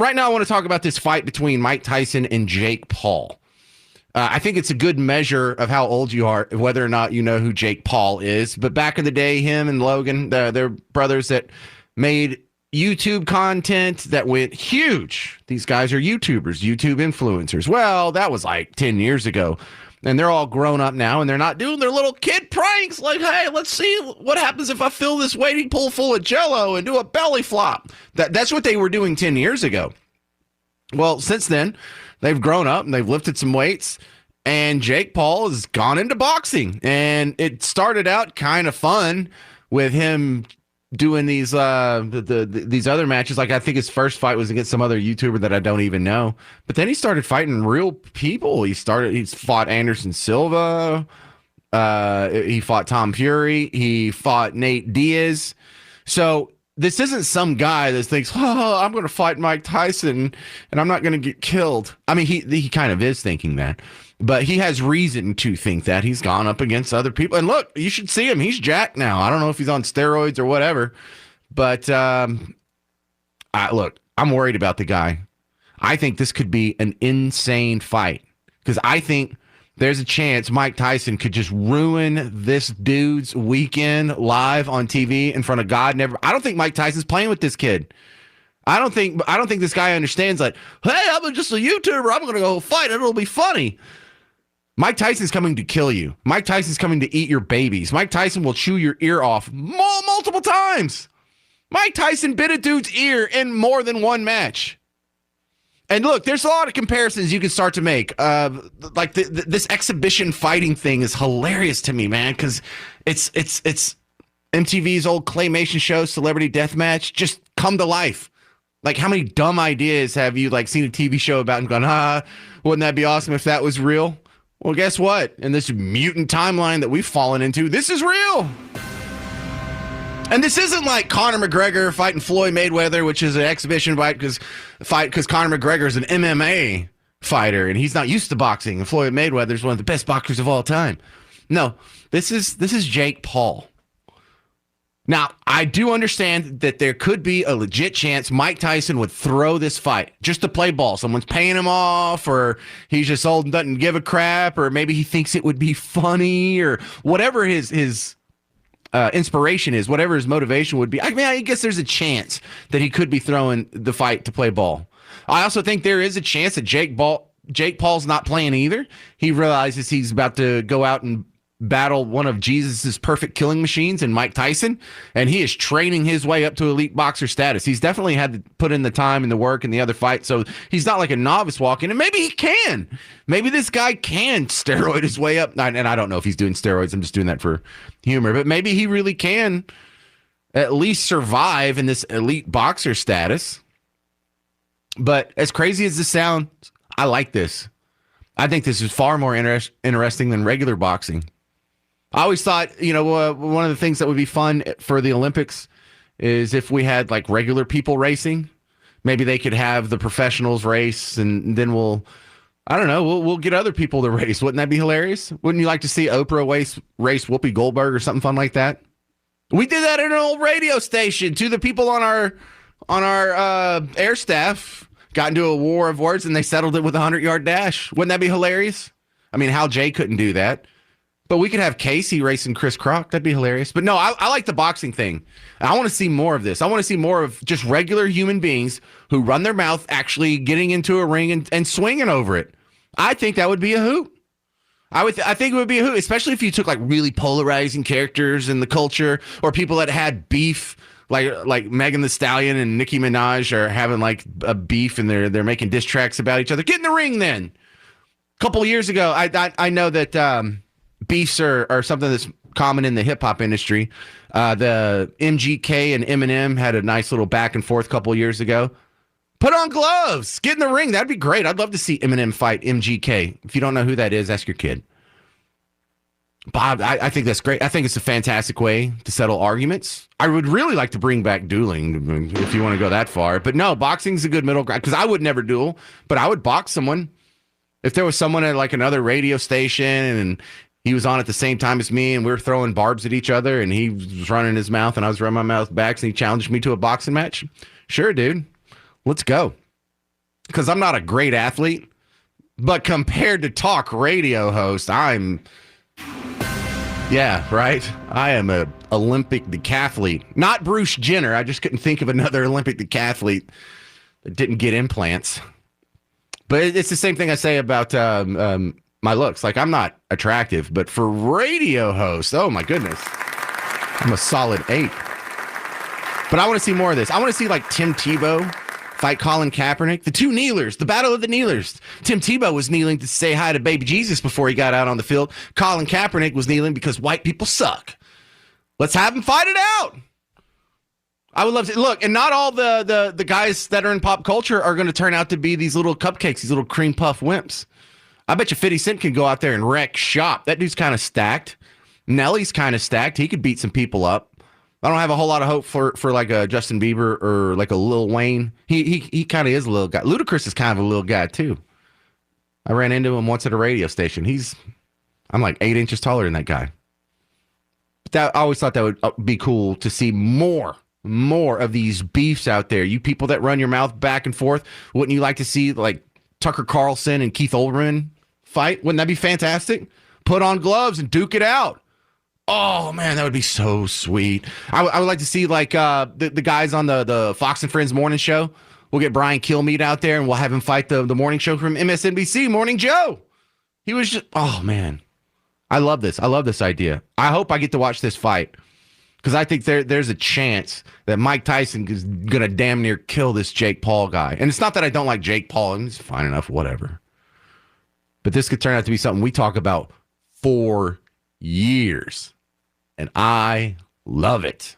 right now I want to talk about this fight between Mike Tyson and Jake Paul. I think it's a good measure of how old you are, whether or not you know who Jake Paul is. But back in the day, him and Logan, they're brothers that made YouTube content that went huge. These guys are YouTubers, YouTube influencers. Well, that was like 10 years ago. And they're all grown up now, and they're not doing their little kid pranks like, hey, let's see what happens if I fill this wading pool full of Jell-O and do a belly flop. That's what they were doing 10 years ago. Well, since then, they've grown up and they've lifted some weights, and Jake Paul has gone into boxing. And it started out kind of fun with him doing these these other matches. Like, I think his first fight was against some other YouTuber that I don't even know. But then he started fighting real people. He's fought Anderson Silva. He fought Tom Fury. He fought Nate Diaz. So this isn't some guy that thinks, oh, I'm going to fight Mike Tyson and I'm not going to get killed. I mean, he kind of is thinking that. But he has reason to think that. He's gone up against other people. And look, you should see him. He's jacked now. I don't know if he's on steroids or whatever. But look, I'm worried about the guy. I think this could be an insane fight. Because I think there's a chance Mike Tyson could just ruin this dude's weekend live on TV in front of God. I don't think Mike Tyson's playing with this kid. I don't think this guy understands, like, hey, I'm just a YouTuber. I'm going to go fight. It'll be funny. Mike Tyson's coming to kill you. Mike Tyson's coming to eat your babies. Mike Tyson will chew your ear off multiple times. Mike Tyson bit a dude's ear in more than one match. And look, there's a lot of comparisons you can start to make. Like this exhibition fighting thing is hilarious to me, man, because it's MTV's old claymation show, Celebrity Deathmatch, just come to life. Like, how many dumb ideas have you seen a TV show about and gone, wouldn't that be awesome if that was real? Well, guess what? In this mutant timeline that we've fallen into, this is real. And this isn't like Conor McGregor fighting Floyd Mayweather, which is an exhibition fight because Conor McGregor is an MMA fighter and he's not used to boxing. And Floyd Mayweather is one of the best boxers of all time. No, this is Jake Paul. Now, I do understand that there could be a legit chance Mike Tyson would throw this fight just to play ball. Someone's paying him off, or he's just old and doesn't give a crap, or maybe he thinks it would be funny, or whatever his inspiration is, whatever his motivation would be. I mean, I guess there's a chance that he could be throwing the fight to play ball. I also think there is a chance that Jake Paul's not playing either. He realizes he's about to go out and battle one of Jesus's perfect killing machines in Mike Tyson, and he is training his way up to elite boxer status. He's definitely had to put in the time and the work in the other fight, so he's not like a novice walking, and maybe he can. Maybe this guy can steroid his way up, and I don't know if he's doing steroids. I'm just doing that for humor, but maybe he really can at least survive in this elite boxer status. But as crazy as this sounds, I like this. I think this is far more interesting than regular boxing. I always thought, one of the things that would be fun for the Olympics is if we had regular people racing. Maybe they could have the professionals race, and then we'll get other people to race. Wouldn't that be hilarious? Wouldn't you like to see Oprah race Whoopi Goldberg or something fun like that? We did that at an old radio station. Two of the people on our air staff got into a war of words, and they settled it with a 100-yard dash. Wouldn't that be hilarious? I mean, Hal J couldn't do that. But we could have Casey racing Chris Crock. That'd be hilarious. But no, I like the boxing thing. I want to see more of this. I want to see more of just regular human beings who run their mouth actually getting into a ring and swinging over it. I think that would be a hoot. I think it would be a hoot, especially if you took really polarizing characters in the culture, or people that had beef, like Megan Thee Stallion and Nicki Minaj are having a beef, and they're making diss tracks about each other. Get in the ring then. A couple of years ago, I know that beefs are something that's common in the hip hop industry. The MGK and Eminem had a nice little back and forth a couple of years ago. Put on gloves, get in the ring. That'd be great. I'd love to see Eminem fight MGK. If you don't know who that is, ask your kid. Bob, I think that's great. I think it's a fantastic way to settle arguments. I would really like to bring back dueling if you want to go that far. But no, boxing's a good middle ground, because I would never duel, but I would box someone. If there was someone at another radio station and he was on at the same time as me, and we were throwing barbs at each other, and he was running his mouth and I was running my mouth back, and he challenged me to a boxing match. Sure, dude. Let's go. because I'm not a great athlete, but compared to talk radio host, yeah, right. I am a Olympic decathlete. Not Bruce Jenner. I just couldn't think of another Olympic decathlete that didn't get implants. But it's the same thing I say about my looks. Like, I'm not attractive, but for radio host, oh my goodness, I'm a solid 8. But I want to see more of this. I want to see like Tim Tebow fight Colin Kaepernick. The two kneelers, the battle of the kneelers. Tim Tebow was kneeling to say hi to baby Jesus before he got out on the field. Colin Kaepernick was kneeling because white people suck. Let's have them fight it out. I would love to look, and not all the guys that are in pop culture are going to turn out to be these little cupcakes, these little cream puff wimps. I bet you 50 Cent can go out there and wreck shop. That dude's kind of stacked. Nelly's kind of stacked. He could beat some people up. I don't have a whole lot of hope for like a Justin Bieber or like a Lil Wayne. He kind of is a little guy. Ludacris is kind of a little guy too. I ran into him once at a radio station. I'm like 8 inches taller than that guy. But I always thought that would be cool to see more of these beefs out there. You people that run your mouth back and forth, wouldn't you like to see like Tucker Carlson and Keith Olbermann fight? Wouldn't that be fantastic? Put on gloves and duke it out. Oh man, that would be so sweet. I would like to see like the guys on the Fox and Friends morning show. We'll get Brian Kilmeade out there and we'll have him fight the morning show from MSNBC, Morning Joe. He was just, oh man, I love this. I love this idea. I hope I get to watch this fight because I think there's a chance that Mike Tyson is gonna damn near kill this Jake Paul guy. And it's not that I don't like Jake Paul. He's fine enough, whatever. But this could turn out to be something we talk about for years. And I love it.